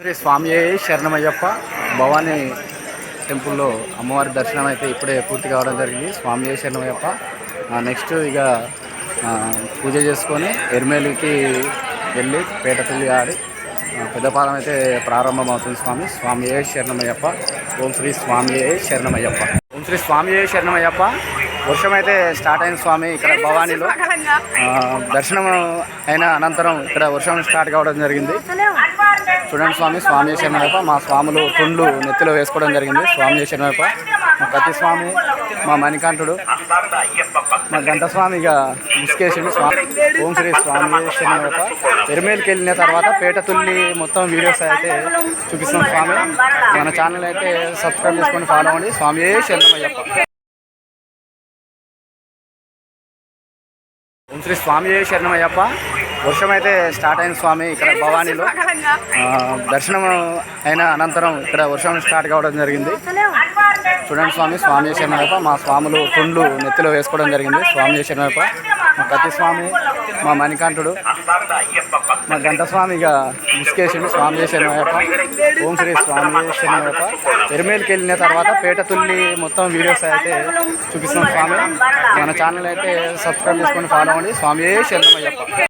శ్రీ స్వామి శరణమయ్యప్ప భవానీ టెంపుల్లో అమ్మవారి దర్శనం అయితే ఇప్పుడే పూర్తి కావడం జరిగింది. స్వామి శరణమయ్యప్ప నెక్స్ట్ ఇక పూజ చేసుకొని ఎర్మేలికి వెళ్ళి పేట తుల్లి ఆడి పెద్దపాలెం అయితే ప్రారంభమవుతుంది. స్వామి శరణమయ్యప్ప. ఓం శ్రీ స్వామి శరణమయ్యప్ప. ఓం శ్రీ స్వామి శరణమయ్యప్ప. వర్షం అయితే స్టార్ట్ అయింది స్వామి. ఇక్కడ భవానీలో దర్శనం అయిన అనంతరం ఇక్కడ వర్షం స్టార్ట్ కావడం జరిగింది. చూడండి స్వామి శరణమయ్యప్ప. మా స్వాములు తుండ్లు నెత్తిలో వేసుకోవడం జరిగింది. స్వామి శరణమయ్యప్ప. మా కత్తి స్వామి, మా మణికంఠుడు, మా గంట స్వామి ఇక ముసుకేసిండు. ఓం శ్రీ స్వామి శరణమయ్యప్ప. ఎరుమేలికి వెళ్ళిన తర్వాత పేట తుల్లి మొత్తం వీడియోస్ అయితే చూపిస్తాం స్వామి. మన ఛానల్ అయితే సబ్స్క్రైబ్ చేసుకొని ఫాలో అవ్వండి. స్వామి శరణమయ్యప్ప. ఓం శ్రీ స్వామి శరణమయ్యప్ప. వర్షం అయితే స్టార్ట్ అయింది స్వామి. ఇక్కడ భవానీలో దర్శనం అయిన అనంతరం ఇక్కడ వర్షం స్టార్ట్ కావడం జరిగింది. చూడండి స్వామి శరణమయ్యప్ప. మా స్వాములు తుండ్లు నెత్తిలో వేసుకోవడం జరిగింది. స్వామి శరణమయ్యప్ప. మా కత్తి స్వామి, మా మణికంఠుడు, మా గంట స్వామి ఇక ముసుకేసిండు. స్వామి శరణమయ్యప్ప. ఓం శ్రీ స్వామి శరణమయ్యప్ప. ఎరుమేలికి వెళ్ళిన తర్వాత పేట తుల్లి మొత్తం వీడియోస్ అయితే చూపిస్తాం స్వామి. మన ఛానల్ అయితే సబ్స్క్రైబ్ చేసుకొని ఫాలో అవ్వండి. స్వామి శరణమయ్యప్ప.